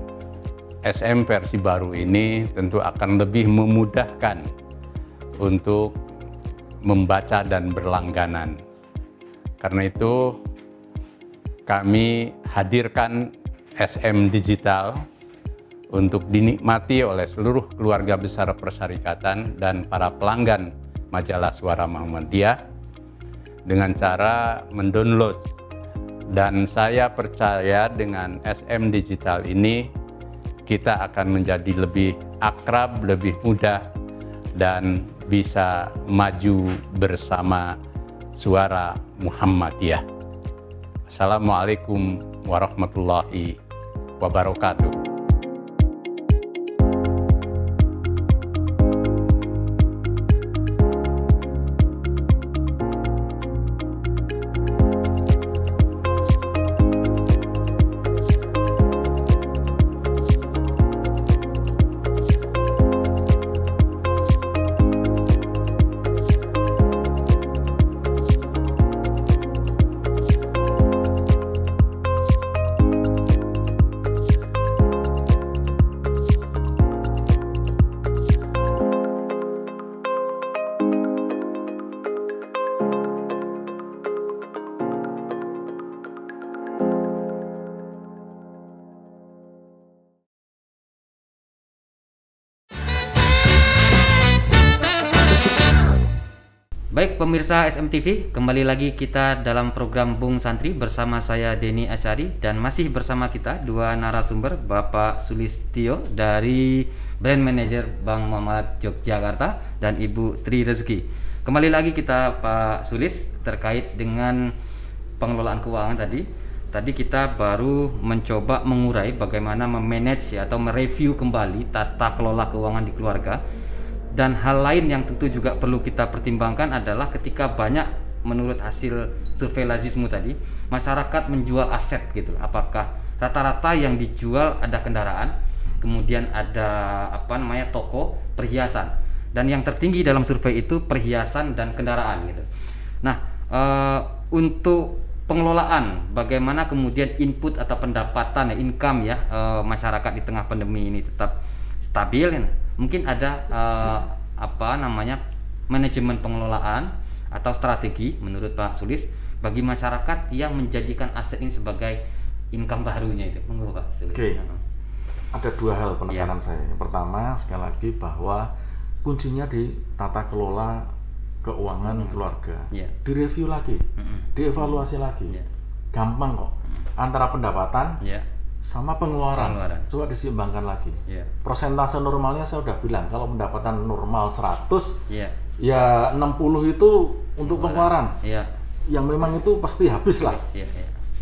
SM versi baru ini tentu akan lebih memudahkan untuk membaca dan berlangganan. Karena itu kami hadirkan SM digital untuk dinikmati oleh seluruh keluarga besar Persyarikatan dan para pelanggan majalah Suara Muhammadiyah dengan cara mendownload. Dan saya percaya dengan SM digital ini kita akan menjadi lebih akrab, lebih mudah, dan bisa maju bersama Suara Muhammadiyah. Assalamualaikum warahmatullahi wabarakatuh. Baik pemirsa SMTV, kembali lagi kita dalam program Bung Santri bersama saya Denny Asyari, dan masih bersama kita dua narasumber, Bapak Sulistyo dari Brand Manager Bank Muamalat Yogyakarta dan Ibu Tri Rezeki. Kembali lagi kita Pak Sulis terkait dengan pengelolaan keuangan tadi. Tadi kita baru mencoba mengurai bagaimana memanage atau mereview kembali tata kelola keuangan di keluarga. Dan hal lain yang tentu juga perlu kita pertimbangkan adalah ketika banyak, menurut hasil survei Lazismu tadi, masyarakat menjual aset gitu. Apakah rata-rata yang dijual ada kendaraan, kemudian ada toko, perhiasan. Dan yang tertinggi dalam survei itu perhiasan dan kendaraan gitu. Nah, untuk pengelolaan, bagaimana kemudian input atau pendapatan, income masyarakat di tengah pandemi ini tetap stabil ya. Mungkin ada manajemen pengelolaan atau strategi menurut Pak Sulis bagi masyarakat yang menjadikan aset ini sebagai income barunya itu. Monggo Pak Sulis. Oke. Ada dua hal penekanan saya. Yang pertama, sekali lagi bahwa kuncinya di tata kelola keuangan keluarga. Direview lagi, dievaluasi lagi. Gampang kok. Antara pendapatan sama pengeluaran. Coba diseimbangkan lagi. Persentase normalnya saya udah bilang, kalau pendapatan normal 100, ya 60 itu untuk pengeluaran. Yang memang itu pasti habis lah.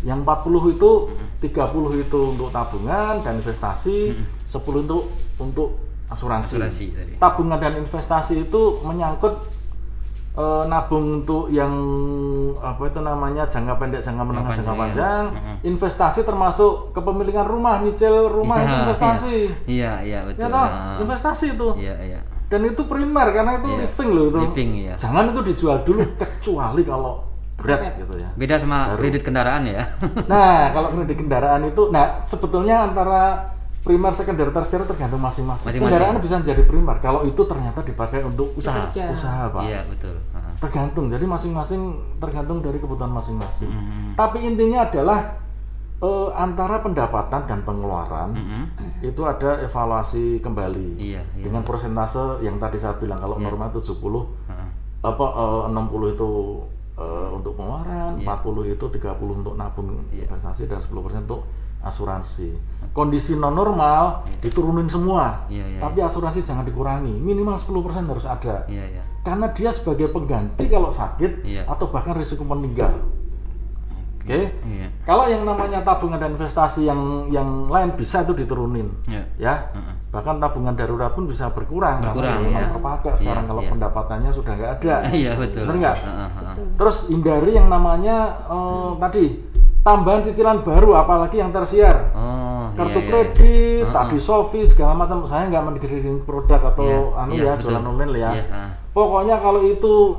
Yang 40 itu, 30 itu untuk tabungan dan investasi, 10 itu untuk asuransi. Tabungan dan investasi itu menyangkut nabung untuk yang jangka pendek, jangka menengah, jangka panjang. Investasi termasuk kepemilikan rumah, nyicil rumah itu investasi. Iya betul. Investasi itu. Dan itu primer karena itu living loh itu. Jangan itu dijual dulu kecuali kalau berat gitu ya. Beda sama kredit kendaraan ya. Nah, kalau kredit kendaraan itu, sebetulnya antara primer, sekunder, tersier tergantung masing-masing. Kendaraan bisa menjadi primer kalau itu ternyata dipakai untuk usaha Pak. Iya betul. Tergantung, jadi masing-masing tergantung dari kebutuhan masing-masing. Tapi intinya adalah antara pendapatan dan pengeluaran itu ada evaluasi kembali dengan persentase yang tadi saya bilang. Kalau normal 70, 60 itu untuk pengeluaran, 40 itu 30 untuk nabung investasi, dan 10% untuk asuransi. Kondisi non normal diturunin semua, tapi asuransi jangan dikurangi, minimal 10% harus ada. Karena dia sebagai pengganti kalau sakit atau bahkan risiko meninggal. Oke. Kalau yang namanya tabungan dan investasi yang lain bisa itu diturunin, ya. Bahkan tabungan darurat pun bisa berkurang karena memang terpakai sekarang kalau pendapatannya sudah nggak ada. Iya betul. Benar nggak? Terus hindari yang namanya tadi tambahan cicilan baru, apalagi yang tersier. Kartu kredit, tadi Sofi segala macam. Saya nggak mendikreditkan produk atau jualan online ya. Pokoknya kalau itu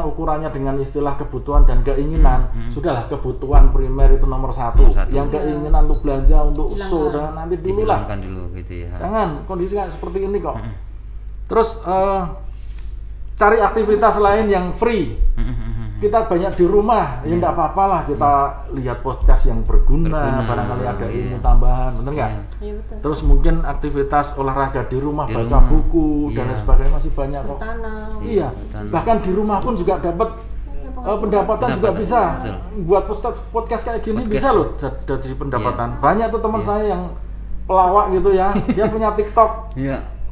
ukurannya dengan istilah kebutuhan dan keinginan, sudahlah kebutuhan primer itu nomor satu. Yang keinginan untuk belanja, untuk dan nanti dulu lah. Gitu ya. Jangan kondisi kayak seperti ini kok. Terus cari aktivitas lain yang free. Kita banyak di rumah, ya enggak apa-apa lah kita lihat podcast yang berguna, barangkali ada ilmu tambahan, bener nggak? Iya betul. Terus mungkin aktivitas olahraga di rumah, baca buku dan lain sebagainya masih banyak kok. Bertanam. Iya, bahkan di rumah pun juga dapat pendapatan juga bisa. Buat podcast kayak gini bisa loh jadi pendapatan. Banyak tuh teman saya yang pelawak gitu ya, dia punya TikTok.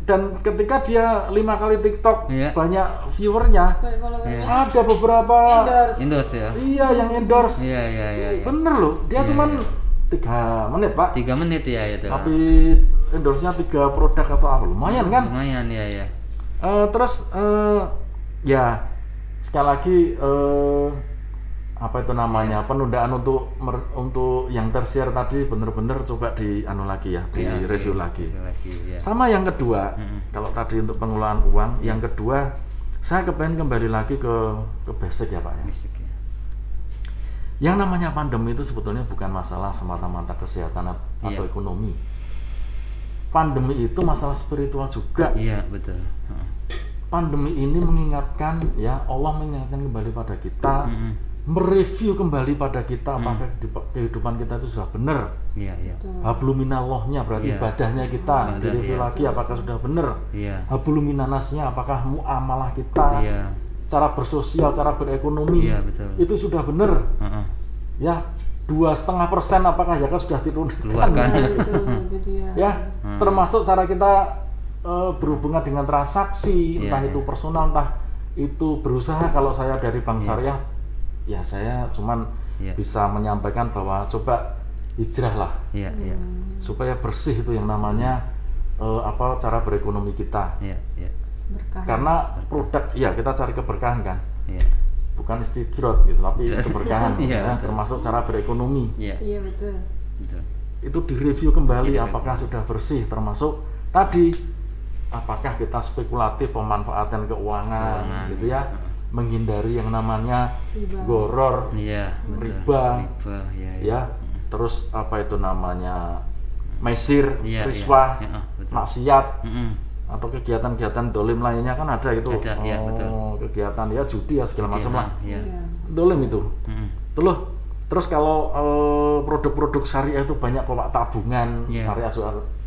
Dan ketika dia 5 kali TikTok banyak viewernya, ada beberapa endorse ya. Iya, yang endorse. Iya. Bener loh, dia cuman 3 menit Pak. 3 menit ya itu. Tapi endorse-nya 3 produk atau apa, lumayan kan? Lumayan ya. Terus ya sekali lagi apa itu namanya penundaan untuk yang tersier tadi bener-bener coba di lagi ya, di review lagi. Sama yang kedua, kalau tadi untuk pengelolaan uang, yang kedua saya kepengen kembali lagi ke basic ya Pak ya. Yang namanya pandemi itu sebetulnya bukan masalah semata-mata kesehatan atau ekonomi. Pandemi itu masalah spiritual juga. Iya betul. Pandemi ini mengingatkan ya, Allah mengingatkan kembali pada kita. Mereview kembali pada kita apakah kehidupan kita itu sudah benar. Habluminallahnya berarti ibadahnya kita direview lagi apakah sudah benar. Habluminanasnya apakah muamalah kita, cara bersosial, cara berekonomi itu sudah benar. Ya 2,5% apakah zakat sudah diturunkan. Ya termasuk cara kita berhubungan dengan transaksi, entah itu personal, entah itu berusaha. Kalau saya dari Bank Syariah, ya saya cuman bisa menyampaikan bahwa coba hijrah lah, supaya bersih itu yang namanya cara berekonomi kita. Berkah. Karena produk, kita cari keberkahan kan, bukan istijrot gitu, tapi keberkahan, termasuk cara berekonomi. Iya betul. Itu direview kembali apakah sudah bersih, termasuk tadi apakah kita spekulatif pemanfaatan keuangan gitu ya. Menghindari yang namanya goror, riba, terus apa itu namanya mesir, riswah, maksiat, atau kegiatan-kegiatan dolim lainnya kan ada itu, kegiatan judi segala macam lah, dolim itu. Terus kalau produk-produk syariah itu banyak kok Pak, tabungan syariah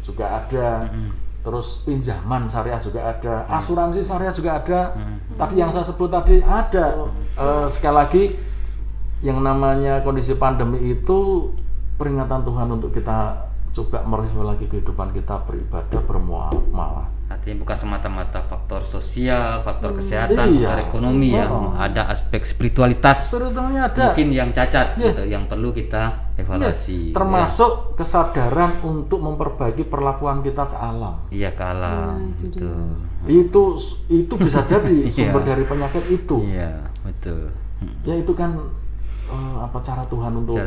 juga ada. Terus pinjaman syariah juga ada, asuransi syariah juga ada. Tadi yang saya sebut tadi ada. Sekali lagi, yang namanya kondisi pandemi itu peringatan Tuhan untuk kita coba mereview lagi kehidupan kita beribadah, bermuamalah. Artinya bukan semata-mata faktor sosial, faktor kesehatan, faktor ekonomi ada aspek spiritualitas. Spiritualnya ada. Mungkin yang cacat gitu, yang perlu kita evaluasi. Termasuk kesadaran untuk memperbaiki perlakuan kita ke alam. Iya, ke alam. Itu bisa jadi sumber dari penyakit itu. Iya, betul. Ya itu kan cara Tuhan untuk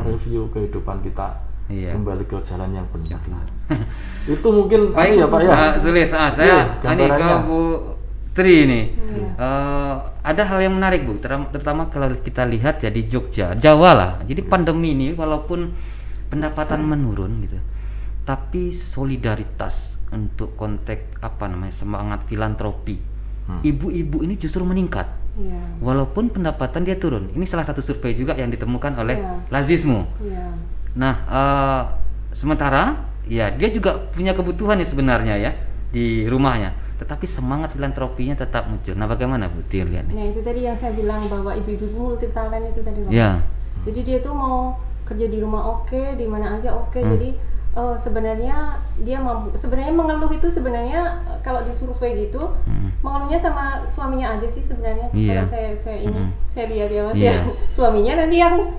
review kehidupan kita. Kembali ke jalan yang benar. Itu mungkin baik ya Pak ya. Sulis, saya ini ke Bu Tri ini. Ada hal yang menarik Bu, terutama kalau kita lihat ya di Jogja, Jawa lah. Jadi pandemi ini walaupun pendapatan menurun gitu, tapi solidaritas untuk konteks semangat filantropi, ibu-ibu ini justru meningkat. Walaupun pendapatan dia turun. Ini salah satu survei juga yang ditemukan oleh Lazismo. Nah, sementara dia juga punya kebutuhan sebenarnya ya di rumahnya, tetapi semangat filantropinya tetap muncul. Nah, bagaimana Bu Tir lihat? Nah, itu tadi yang saya bilang bahwa ibu-ibu multi talent itu tadi Mas. Jadi dia tuh mau kerja di rumah oke, di mana aja oke. Jadi sebenarnya dia mampu. Sebenarnya mengeluh itu sebenarnya kalau disurvei gitu, mengeluhnya sama suaminya aja sih sebenarnya. Kalau saya lihat ya Mas ya, suaminya nanti yang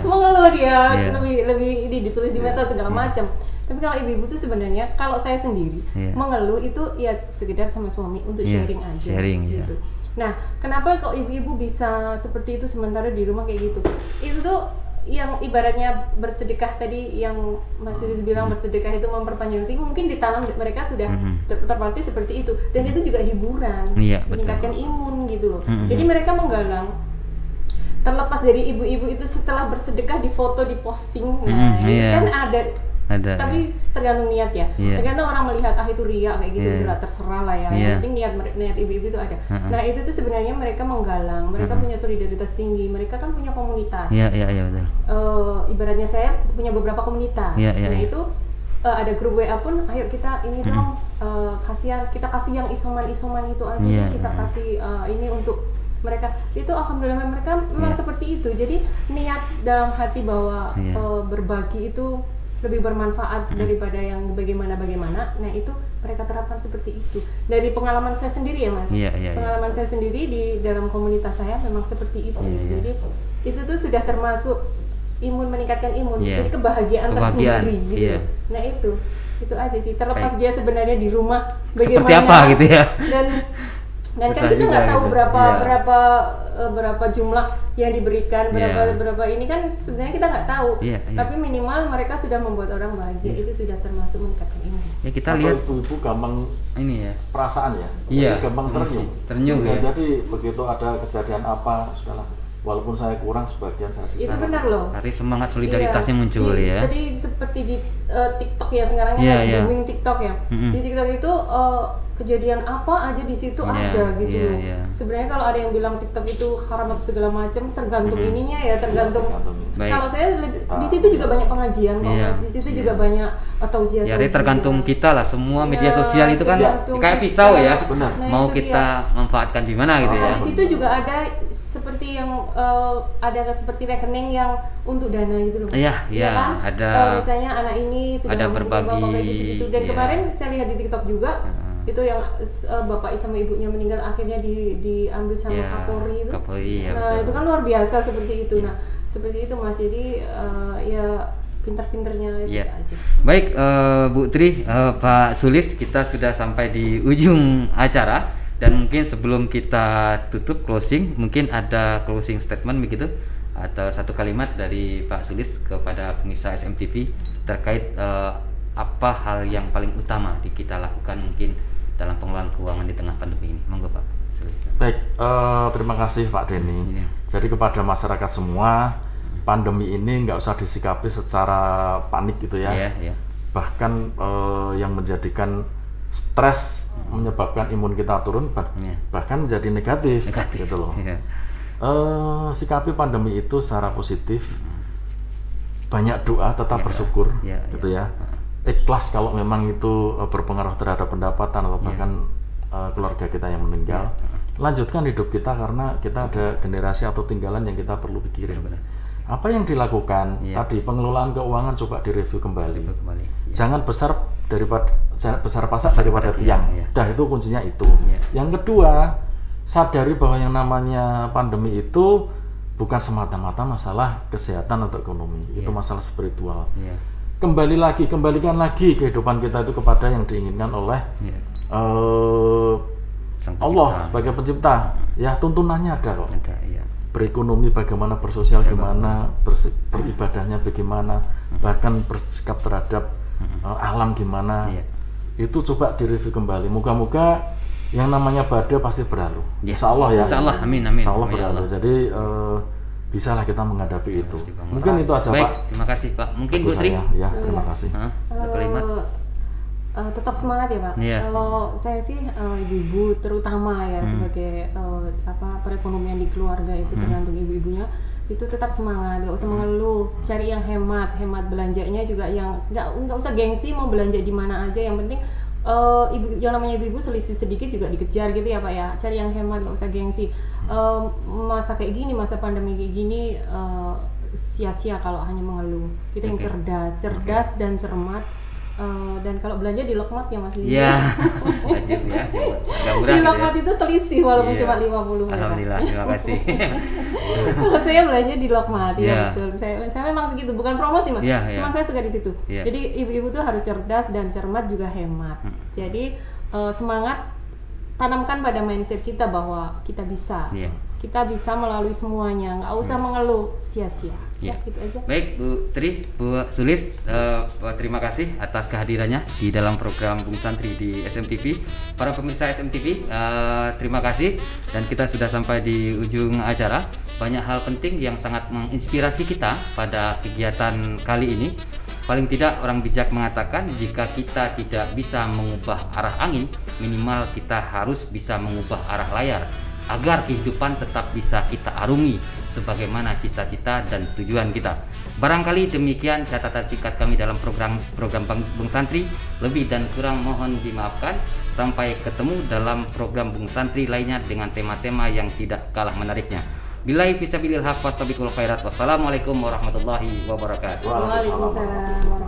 mengeluh dia lebih ditulis di medsos segala macam. Tapi kalau ibu-ibu tuh sebenarnya kalau saya sendiri mengeluh itu ya sekedar sama suami untuk sharing aja gitu. Nah, kenapa kok ibu-ibu bisa seperti itu sementara di rumah kayak gitu? Itu tuh yang ibaratnya bersedekah tadi yang Mas Yus bilang bersedekah itu memperpanjang rezeki, mungkin ditanam mereka sudah terpatri seperti itu, dan itu juga hiburan, meningkatkan imun gitu loh. Jadi mereka menggalang terlepas dari ibu-ibu itu setelah bersedekah di foto, di posting, nah itu kan ada. Tapi tergantung niat ya, tergantung orang melihat itu riya kayak gitu, terserah lah ya. Yang penting niat ibu-ibu itu ada. Nah itu tuh sebenarnya mereka menggalang, mereka punya solidaritas tinggi, mereka kan punya komunitas. Betul. Ibaratnya saya punya beberapa komunitas. Nah itu ada grup WA pun, ayo kita ini dong, kita kasih yang isoman itu aja, kita kasih ini untuk mereka. Itu alhamdulillah mereka memang seperti itu. Jadi niat dalam hati bahwa berbagi itu lebih bermanfaat daripada yang bagaimana. Nah itu mereka terapkan seperti itu. Dari pengalaman saya sendiri ya Mas, pengalaman saya sendiri di dalam komunitas saya memang seperti itu. Jadi itu tuh sudah termasuk meningkatkan imun, jadi kebahagiaan tersendiri gitu. Nah itu aja sih. Terlepas dia sebenarnya di rumah bagaimana, seperti apa gitu ya. Dan kan kita nggak tahu berapa jumlah yang diberikan, berapa ini kan sebenarnya kita nggak tahu. Tapi minimal mereka sudah membuat orang bahagia, itu sudah termasuk meningkatkan imun. Ya kita lihat ibu-ibu gampang ini ya, perasaan ya, gampang ternyuh ya. Jadi begitu ada kejadian apa, sudahlah. Walaupun saya kurang, sebagian saya sisa. Itu benar loh. Hari semangat solidaritasnya muncul ya. Jadi seperti di TikTok ya sekarang booming TikTok ya. Di TikTok itu kejadian apa aja di situ ada gitu loh. Sebenarnya kalau ada yang bilang TikTok itu haram atau segala macam, tergantung ininya ya, tergantung. Kalau saya di situ juga banyak pengajian kok Mas. Di situ juga banyak tausiah. Ya, tergantung kita lah. Semua media sosial itu kan kayak pisau ya. Mau kita manfaatkan di mana gitu ya. Di situ juga ada seperti yang ada seperti rekening yang untuk dana gitu loh. Iya, kan? Ada. Misalnya anak ini sudah ada berbagi gitu. Dan kemarin saya lihat di TikTok juga itu yang bapak sama ibunya meninggal akhirnya diambil sama Kapolri itu. Nah, itu kan luar biasa seperti itu. Nah, seperti itu Mas. Jadi ya pintar-pintarnya itu aja. Baik, Bu Tri, Pak Sulis, kita sudah sampai di ujung acara. Dan mungkin sebelum kita tutup closing, mungkin ada closing statement begitu atau satu kalimat dari Pak Sulis kepada pemirsa SMTV terkait apa hal yang paling utama kita lakukan mungkin dalam pengelolaan keuangan di tengah pandemi ini. Monggo Pak Sulis. Baik, terima kasih Pak Denny. Jadi kepada masyarakat semua, pandemi ini nggak usah disikapi secara panik gitu ya. Bahkan yang menjadikan stres menyebabkan imun kita turun, bahkan jadi negatif. Gitu loh. Sikapi pandemi itu secara positif, banyak doa, tetap bersyukur, gitu ya. Ikhlas kalau memang itu berpengaruh terhadap pendapatan atau bahkan keluarga kita yang meninggal. Lanjutkan hidup kita karena kita ada generasi atau tinggalan yang kita perlu pikirin. Apa yang dilakukan tadi, pengelolaan keuangan coba direview kembali. Jangan besar pasak daripada tiang. Dah itu kuncinya itu. Yang kedua, sadari bahwa yang namanya pandemi itu bukan semata-mata masalah kesehatan atau ekonomi. Itu masalah spiritual. Kembalikan lagi kehidupan kita itu kepada yang diinginkan oleh Allah sebagai pencipta. Ya, tuntunannya ada kok. Berekonomi bagaimana, bersosial gimana, beribadahnya bagaimana, bahkan bersikap terhadap alam gimana. Itu coba direview kembali. Moga-moga yang namanya badai pasti berlalu. Insya Allah ya. Insya Allah, amin. Insya Allah berlalu. Jadi bisalah kita menghadapi itu. Mungkin itu aja. Baik, Pak. Terima kasih Pak. Mungkin Bu Tri. Ya, terima kasih. Kalimat. Tetap semangat ya Pak. Kalau saya sih ibu-ibu terutama ya sebagai perekonomian di keluarga itu tergantung ibu-ibunya, itu tetap semangat, nggak usah mengeluh, cari yang hemat belanjanya juga yang nggak usah gengsi mau belanja di mana aja, yang penting yang namanya ibu-ibu selisih sedikit juga dikejar gitu ya Pak ya, cari yang hemat, nggak usah gengsi. Masa kayak gini, masa pandemi kayak gini, sia-sia kalau hanya mengeluh. Kita yang cerdas dan cermat. Dan kalau belanja di Lokmat ya Mas Lili. Iya. Wajib ya. Di Lokmat itu selisih walaupun cuma 50. Alhamdulillah, terima kasih. Kalau saya belanja di Lokmat ya betul. Saya memang segitu, bukan promosi Mas. Memang saya suka di situ. Jadi ibu-ibu tuh harus cerdas dan cermat juga hemat. Jadi semangat, tanamkan pada mindset kita bahwa kita bisa. Kita bisa melalui semuanya, nggak usah mengeluh sia-sia. Gitu aja. Baik Bu Tri, Bu Sulis, terima kasih atas kehadirannya di dalam program Bung Santri di SMTV. Para pemirsa SMTV, terima kasih, dan kita sudah sampai di ujung acara. Banyak hal penting yang sangat menginspirasi kita pada kegiatan kali ini. Paling tidak orang bijak mengatakan jika kita tidak bisa mengubah arah angin, minimal kita harus bisa mengubah arah layar, agar kehidupan tetap bisa kita arungi sebagaimana cita-cita dan tujuan kita. Barangkali demikian catatan singkat kami dalam program Bung Santri. Lebih dan kurang mohon dimaafkan. Sampai ketemu dalam program Bung Santri lainnya dengan tema-tema yang tidak kalah menariknya. Billahi fisabilil haq wastabiqul khairat. Wassalamualaikum warahmatullahi wabarakatuh. Waalaikumsalam.